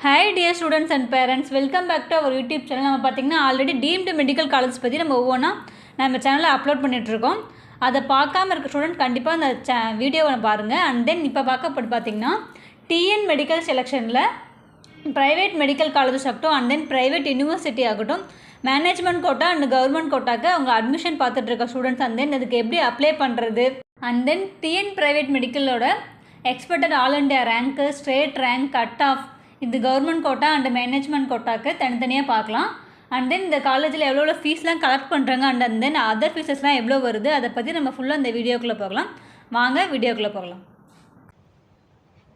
Hi dear students and parents, welcome back to our YouTube channel. நம்ம பார்த்தீங்கன்னா already deemed medical college பற்றி நம்ம ஒவ்வொன்றா நம்ம சேனலில் அப்லோட் பண்ணிகிட்ருக்கோம். அதை பார்க்காம இருக்க ஸ்டூடெண்ட் கண்டிப்பாக அந்த வீடியோவை பாருங்கள். அண்ட் தென் இப்போ பார்க்கப்பட்டு பார்த்தீங்கன்னா டிஎன் மெடிக்கல் செலெக்ஷனில் ப்ரைவேட் மெடிக்கல் காலேஜஸ் ஆகட்டும் அண்ட் தென் ப்ரைவேட் யூனிவர்சிட்டி ஆகட்டும் மேனேஜ்மெண்ட் கோட்டா அண்ட் கவர்மெண்ட் கோட்டாக்கு அவங்க அட்மிஷன் பார்த்துட்டு இருக்க ஸ்டூடெண்ட்ஸ் அண்ட் தென் அதுக்கு எப்படி அப்ளை பண்ணுறது அண்ட் தென் டிஎன் ப்ரைவேட் மெடிக்கலோட எக்ஸ்பெக்டட் ஆல் இண்டியா ரேங்க்கு ஸ்டேட் ரேங்க் கட் ஆஃப் இது கவர்மெண்ட் கோட்டா அண்ட் மேனேஜ்மெண்ட் கோட்டாக்கு தனித்தனியாக பார்க்கலாம். அண்ட் தென் இந்த காலேஜில் எவ்வளோ ஃபீஸ்லாம் கலெக்ட் பண்ணுறாங்க அண்ட் தென் அதர் ஃபீஸஸ்லாம் எவ்வளோ வருது அதை பற்றி நம்ம ஃபுல்லாக இந்த வீடியோக்குள்ளே போகலாம். வாங்க வீடியோக்குள்ளே போகலாம்.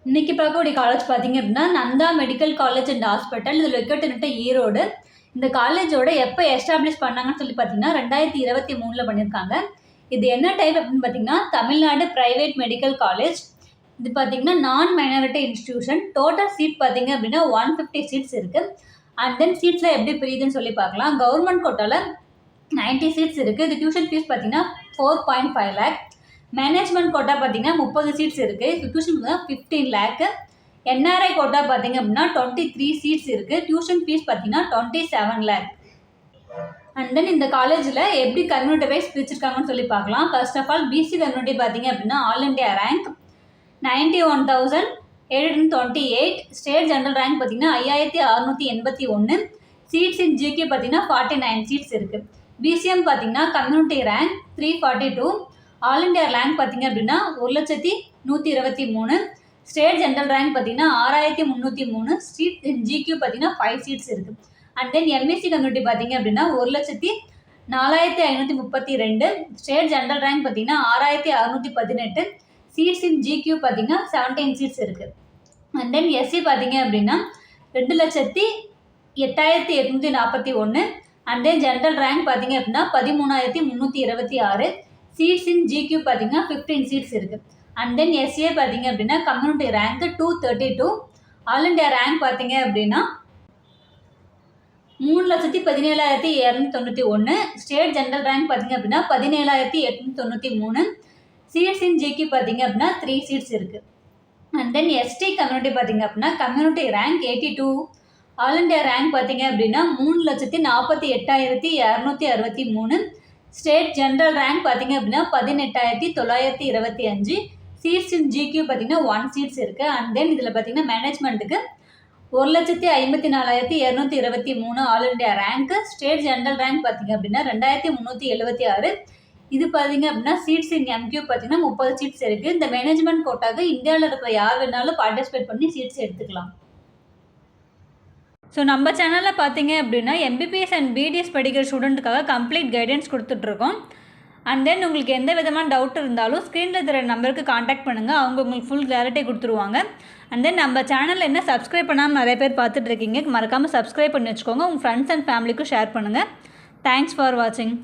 இன்றைக்கி பார்க்கக்கூடிய காலேஜ் பார்த்திங்க அப்படின்னா Nanda medical college and hospital. இதில் லொக்கேட்டட் ஈரோடு. இந்த காலேஜோட எப்போ எஸ்டாப்ளிஷ் பண்ணாங்கன்னு சொல்லி பார்த்தீங்கன்னா 2023 பண்ணியிருக்காங்க. இது என்ன டைப் அப்படின்னு பார்த்தீங்கன்னா தமிழ்நாடு ப்ரைவேட் மெடிக்கல் காலேஜ். இது பார்த்தீங்கன்னா நான் மைனாரிட்டி இன்ஸ்டிடியூஷன். டோட்டல் சீட் பார்த்தீங்க அப்படின்னா 150 சீட்ஸ் இருக்குது. அண்ட் தென் சீட்ஸில் எப்படி பிரியுதுன்னு சொல்லி பார்க்கலாம். கவர்மெண்ட் கோட்டாவில் 90 சீட்ஸ் இருக்குது. இது டியூஷன் ஃபீஸ் பார்த்தீங்கன்னா 4.5 lakh. மேனேஜ்மெண்ட் கோட்டா பார்த்தீங்கன்னா 30 சீட்ஸ் இருக்குது. Tuition fees 15 lakh. NRI quota பார்த்தீங்க அப்படின்னா 23 சீட்ஸ் இருக்குது. டியூஷன் ஃபீஸ் பார்த்தீங்கன்னா 27 lakh. அண்ட் தென் இந்த காலேஜில் எப்படி கம்யூனிட்டி வைஸ் பிரிச்சிருக்காங்கன்னு சொல்லி பார்க்கலாம். First of all BC community பார்த்தீங்க அப்படின்னா all India rank 91,728. State general rank பார்த்தீங்கன்னா 5,681. சீட்ஸ் இன் ஜிகே பார்த்தீங்கன்னா 49 சீட்ஸ் இருக்குது. பிசிஎம் பார்த்தீங்கன்னா community rank 342. All India rank பார்த்தீங்க அப்படின்னா 1,123. ஸ்டேட் ஜென்ரல் ரேங்க் பார்த்தீங்கன்னா 6,303. சீட் இன் ஜிக்யூ பார்த்தீங்கன்னா 5 சீட்ஸ் இருக்குது. அண்ட் தென் எம்எஸ்சி கம்யூனிட்டி பார்த்தீங்க அப்படின்னா 1,04,532. ஸ்டேட் ஜென்ரல் ரேங்க் பார்த்தீங்கன்னா 6,618. சீட்ஸ் இன் ஜிக்யூ பார்த்தீங்கன்னா 17 சீட்ஸ் இருக்குது. அண்ட் தென் எஸ்சி பார்த்தீங்க அப்படின்னா 2,08,841. அண்ட் தென் ஜென்ரல் ரேங்க் பார்த்தீங்க அப்படின்னா 13,326. சீட்ஸ் இன் ஜிக்யூ பார்த்தீங்கன்னா 15 சீட்ஸ் இருக்குது. அண்ட் தென் எஸ்சிஏ பார்த்தீங்க அப்படின்னா community rank 232. All India rank பார்த்தீங்க அப்படின்னா 3,17,291. ஸ்டேட் ஜென்ரல் ரேங்க் பார்த்தீங்க அப்படின்னா 17,893. சீட்ஸ் இன் ஜிக்யூ பார்த்தீங்க அப்படின்னா 3 சீட்ஸ் இருக்குது. அண்ட் தென் எஸ்டி கம்யூனிட்டி பார்த்தீங்க அப்படின்னா community rank 82. All India rank பார்த்தீங்க அப்படின்னா 3,48,263. ஸ்டேட் ஜென்ரல் ரேங்க் பார்த்தீங்க அப்படின்னா 18,925. சீட்ஸ் இன் ஜிக்யூ பார்த்தீங்கன்னா 1 சீட்ஸ் இருக்குது. அண்ட் தென் இதில் பார்த்தீங்கன்னா மேனேஜ்மெண்ட்டுக்கு 1,54,223 ஆல் இண்டியா ரேங்க்கு. ஸ்டேட் ஜென்ரல் ரேங்க் பார்த்தீங்க அப்படின்னா 2,376. இது பார்த்தீங்க அப்படின்னா சீட்ஸ் இன் எம்கியூ பார்த்தீங்கன்னா 30 சீட்ஸ் இருக்குது. இந்த மேனேஜ்மெண்ட் கோட்டாக இந்தியாவில் இருக்கிற யார் வேணாலும் பார்ட்டிசிபேட் பண்ணி சீட்ஸ் எடுத்துக்கலாம். ஸோ நம்ம சேனலில் பார்த்தீங்க அப்படின்னா எம்பிபிஎஸ் அண்ட் பிடிஎஸ் படிக்கிற ஸ்டூடெண்ட்டுக்காக கம்ப்ளீட் கைடன்ஸ் கொடுத்துட்ருக்கோம். அண்ட் தென் உங்களுக்கு எந்த விதமான டவுட் இருந்தாலும் ஸ்க்ரீனில் இருக்கிற நம்பருக்கு காண்டாக்ட் பண்ணுங்கள். அவங்க உங்களுக்கு ஃபுல் கிளாரிட்டி கொடுத்துருவாங்க. அண்ட் தென் நம்ம சேனலில் என்ன சப்ஸ்கிரைப் பண்ணாமல் நிறைய பேர் பார்த்துட்ருக்கீங்க. மறக்காமல் சப்ஸ்கிரைப் பண்ணி வச்சுக்கோங்க. உங்கள் ஃப்ரெண்ட்ஸ் அண்ட் ஃபேமிலிக்கும் ஷேர் பண்ணுங்கள். தேங்க்ஸ் ஃபார் வாட்சிங்.